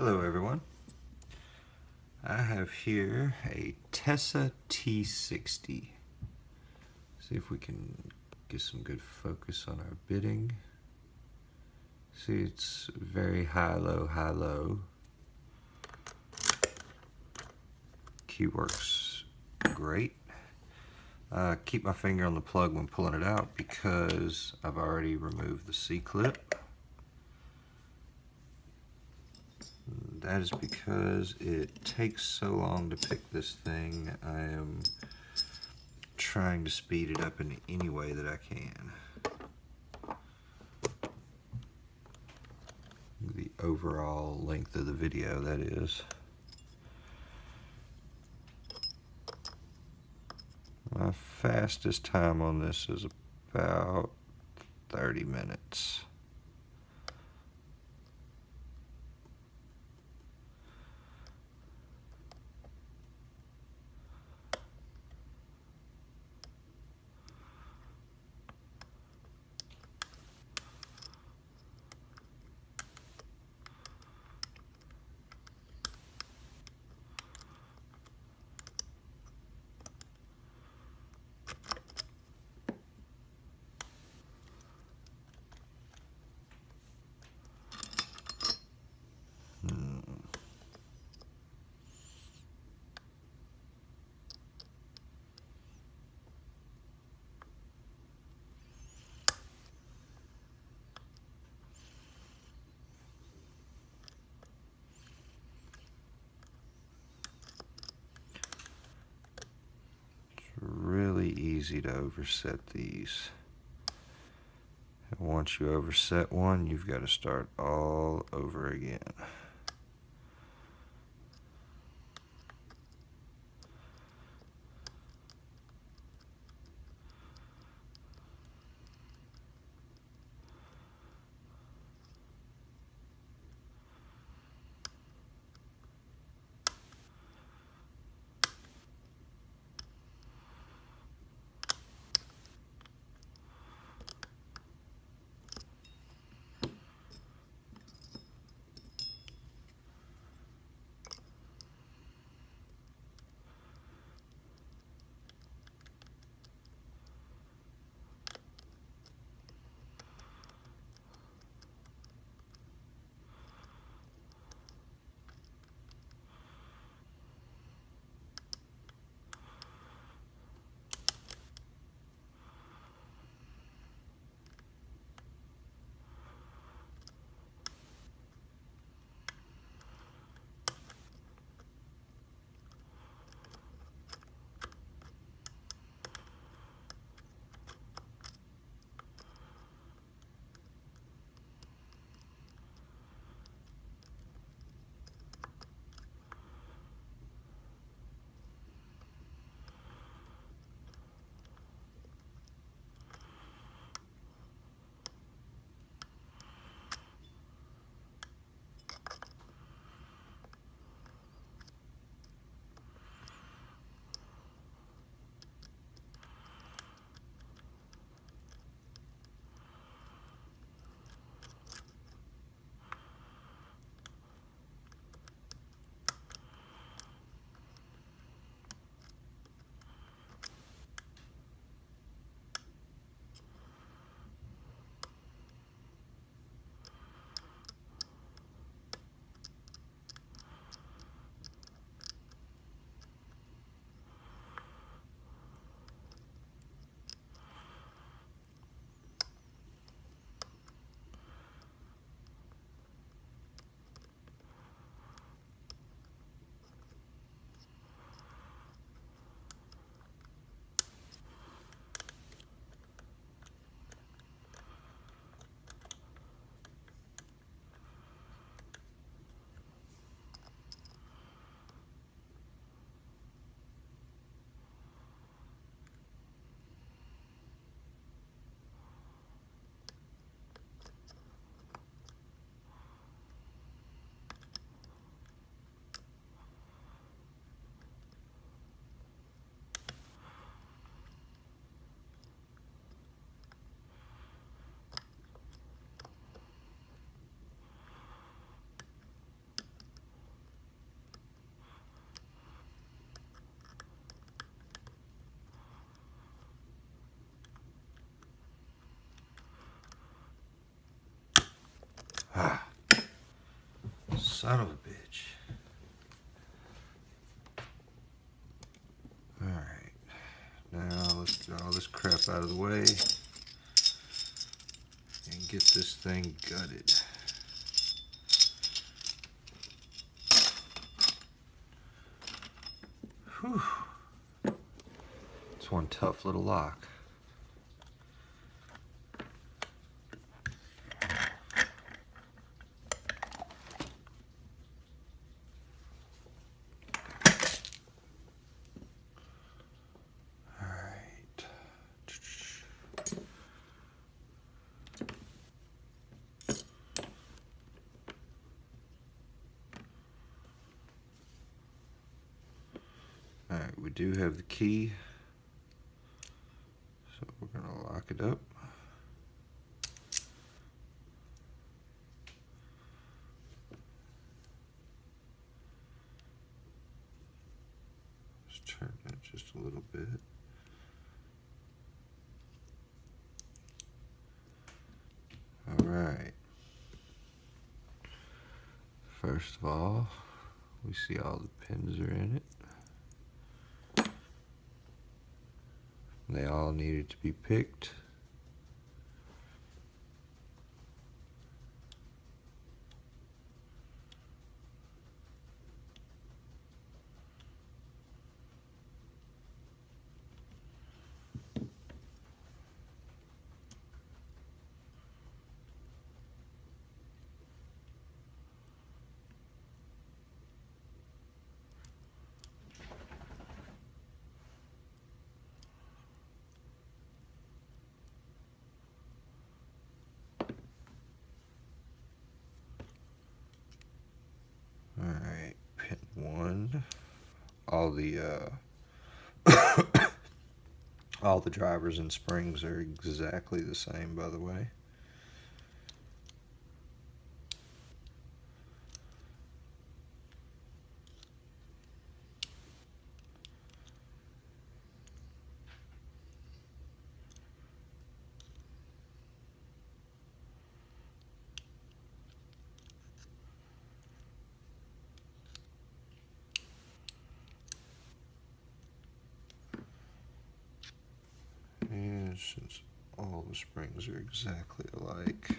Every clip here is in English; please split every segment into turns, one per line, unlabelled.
Hello everyone. I have here a Tesa T60. See if we can get some good focus on our bidding. See, it's very high, low. Key works great. Keep my finger on the plug when pulling it out because I've already removed the C-clip. That is because it takes so long to pick this thing. I am trying to speed it up in any way that I can. The overall length of the video, that is. My fastest time on this is about 30 minutes. Really easy to overset these. And once you overset one, you've got to start all over again. son of a bitch. Alright, now let's get all this crap out of the way and get this thing gutted. Whew. It's one tough little lock. Alright, we do have the key, so we're going to lock it up. Let's turn that just a little bit. Alright. First of all, we see all the pins are in it. They all needed to be picked. Alright, pin 1. All the all the drivers and springs are exactly the same, by the way. And since all the springs are exactly alike,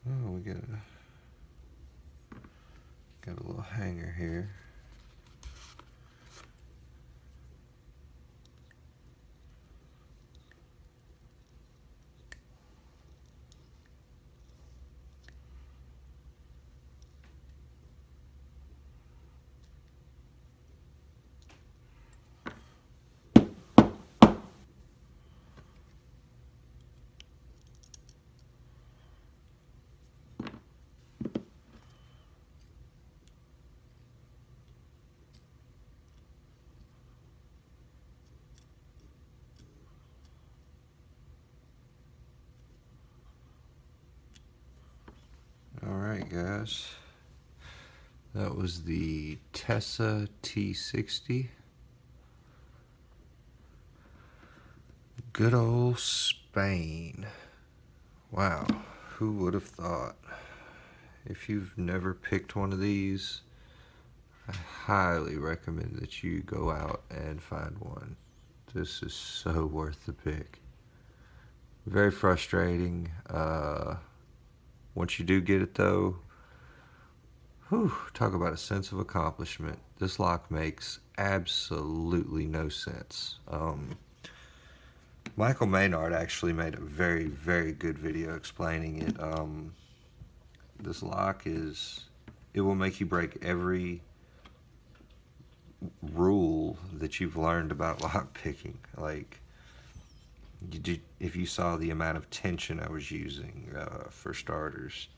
oh, we got a little hanger here. Alright guys, that was the Tesa T60. Good old Spain. Wow, who would have thought? If you've never picked one of these, I highly recommend that you go out and find one. This is so worth the pick. Very frustrating. Once you do get it though, whew, talk about a sense of accomplishment. This lock makes absolutely no sense. Michael Maynard actually made a very, very good video explaining it. This lock it will make you break every rule that you've learned about lock picking. Like, if you saw the amount of tension I was using for starters.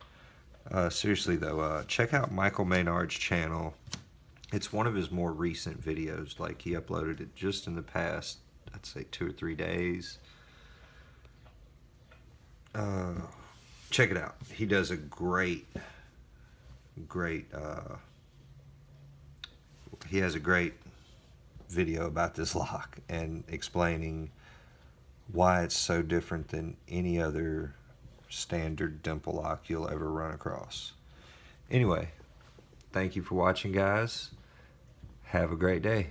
Seriously though, check out Michael Maynard's channel. It's one of his more recent videos. Like, he uploaded it just in the past, I'd say 2 or 3 days. Check it out. He does a great he has a great video about this lock and explaining why it's so different than any other standard dimple lock you'll ever run across. Anyway, thank you for watching, guys. Have a great day.